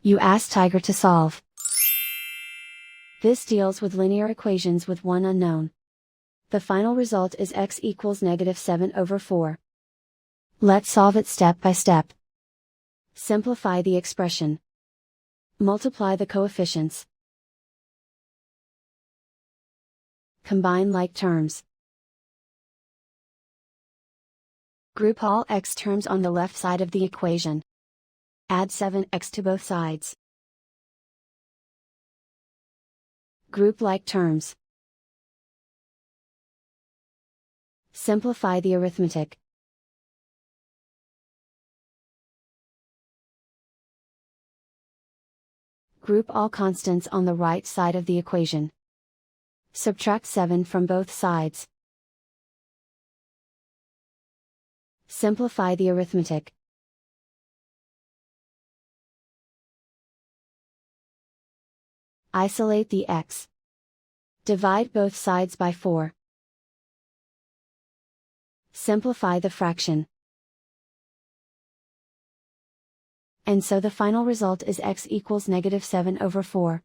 You ask Tiger to solve. This deals with linear equations with one unknown. The final result is x equals -7/4. Let's solve it step by step. Simplify the expression. Multiply the coefficients. Combine like terms. Group all x terms on the left side of the equation. Add 7x to both sides. Group like terms. Simplify the arithmetic. Group all constants on the right side of the equation. Subtract 7 from both sides. Simplify the arithmetic. Isolate the x. Divide both sides by 4. Simplify the fraction. And so the final result is x equals -7/4.